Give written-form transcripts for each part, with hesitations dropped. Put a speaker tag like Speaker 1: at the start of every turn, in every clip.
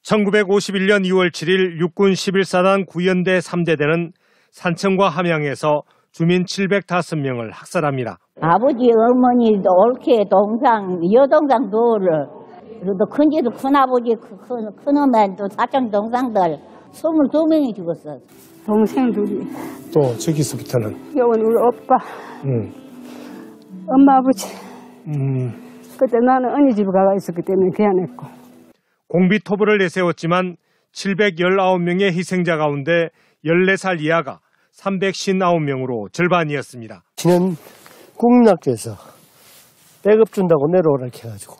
Speaker 1: 1951년 2월 7일 육군 11사단 구연대 3대대는 산청과 함양에서 주민 705명을 학살합니다.
Speaker 2: 아버지, 어머니, 올케, 동상, 여동상 둘, 또 큰지도 큰아버지, 큰엄마, 또 사촌 동상들 22명이 죽었어.
Speaker 3: 동생 둘이.
Speaker 4: 또 저기서부터는?
Speaker 3: 여원 우리 오빠. 엄마, 아버지. 그때 나는 언니 집에 가가 있었기 때문에 귀환했고.
Speaker 1: 공비토부를 내세웠지만 719명의 희생자 가운데 14살 이하가 359명으로 절반이었습니다.
Speaker 4: 지난 국민학교에서 백업 준다고 내려오라 해가지고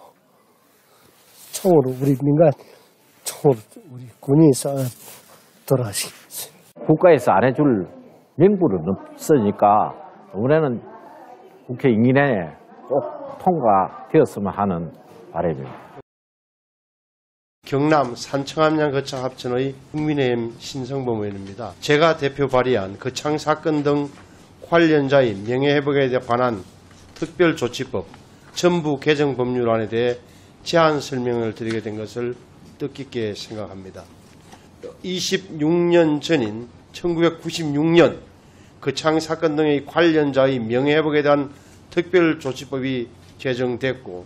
Speaker 4: 총으로 우리 민간 총으로 우리 군인이 쏴 돌아가시겠어요.
Speaker 5: 국가에서 안 해줄 명분은 없으니까 이번에는 국회 임기 내에 꼭 통과되었으면 하는 바람입니다.
Speaker 6: 경남 산청함양 거창 합천의 국민의힘 신성범 의원입니다. 제가 대표 발의한 거창 사건 등 관련자의 명예회복에 관한 특별조치법 전부 개정 법률안에 대해 제안 설명을 드리게 된 것을 뜻깊게 생각합니다. 26년 전인 1996년 거창 사건 등의 관련자의 명예회복에 대한 특별조치법이 제정됐고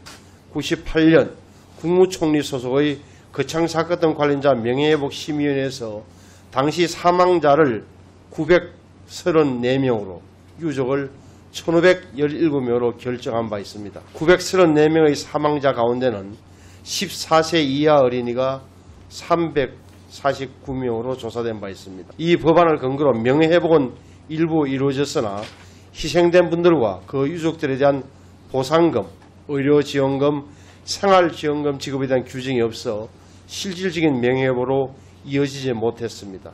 Speaker 6: 98년 국무총리 소속의 거창 사건 등 관련자 명예회복심의위원회에서 당시 사망자를 934명으로 유족을 1517명으로 결정한 바 있습니다. 934명의 사망자 가운데는 14세 이하 어린이가 349명으로 조사된 바 있습니다. 이 법안을 근거로 명예회복은 일부 이루어졌으나 희생된 분들과 그 유족들에 대한 보상금, 의료지원금, 생활지원금 지급에 대한 규정이 없어 실질적인 명예회복으로 이어지지 못했습니다.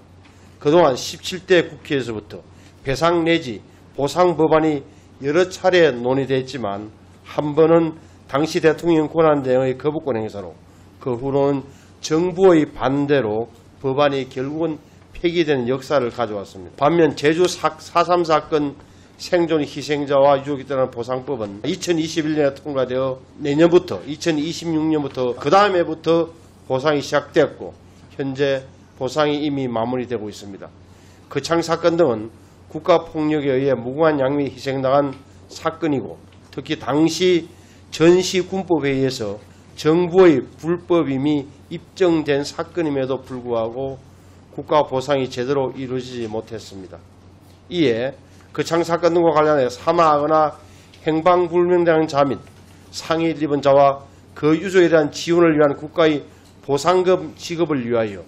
Speaker 6: 그동안 17대 국회에서부터 배상 내지 보상 법안이 여러 차례 논의됐지만 한 번은 당시 대통령 권한대행의 거부권 행사로 그 후로는 정부의 반대로 법안이 결국은 폐기되는 역사를 가져왔습니다. 반면 제주 4.3 사건 생존 희생자와 유족에 따른 보상법은 2021년에 통과되어 내년부터 2026년부터 그 다음에부터 보상이 시작됐고 현재 보상이 이미 마무리되고 있습니다. 거창 사건 등은 국가폭력에 의해 무고한 양민이 희생당한 사건이고 특히 당시 전시군법회의에서 정부의 불법임이 입증된 사건임에도 불구하고 국가 보상이 제대로 이루어지지 못했습니다. 이에 거창 사건 등과 관련해 사망하거나 행방불명되는 자 및 상해를 입은 자와 그 유족에 대한 지원을 위한 국가의 보상금 지급을 위하여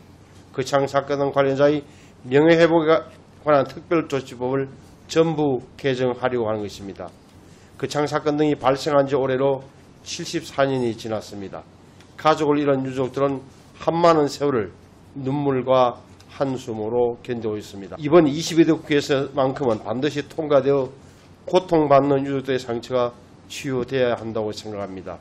Speaker 6: 거창 사건 등 관련자의 명예회복에 관한 특별조치법을 전부 개정하려고 하는 것입니다. 거창 사건 등이 발생한 지 올해로 74년이 지났습니다. 가족을 잃은 유족들은 한많은 세월을 눈물과 한숨으로 견디고 있습니다. 이번 22대 국회에서만큼은 반드시 통과되어 고통받는 유족들의 상처가 치유되어야 한다고 생각합니다.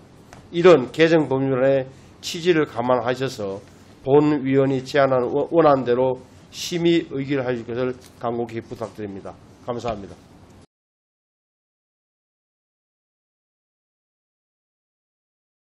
Speaker 6: 이런 개정 법률안의 취지를 감안하셔서 본위원이 제안한 원안대로 심의 의결하실 것을 간곡히 부탁드립니다. 감사합니다.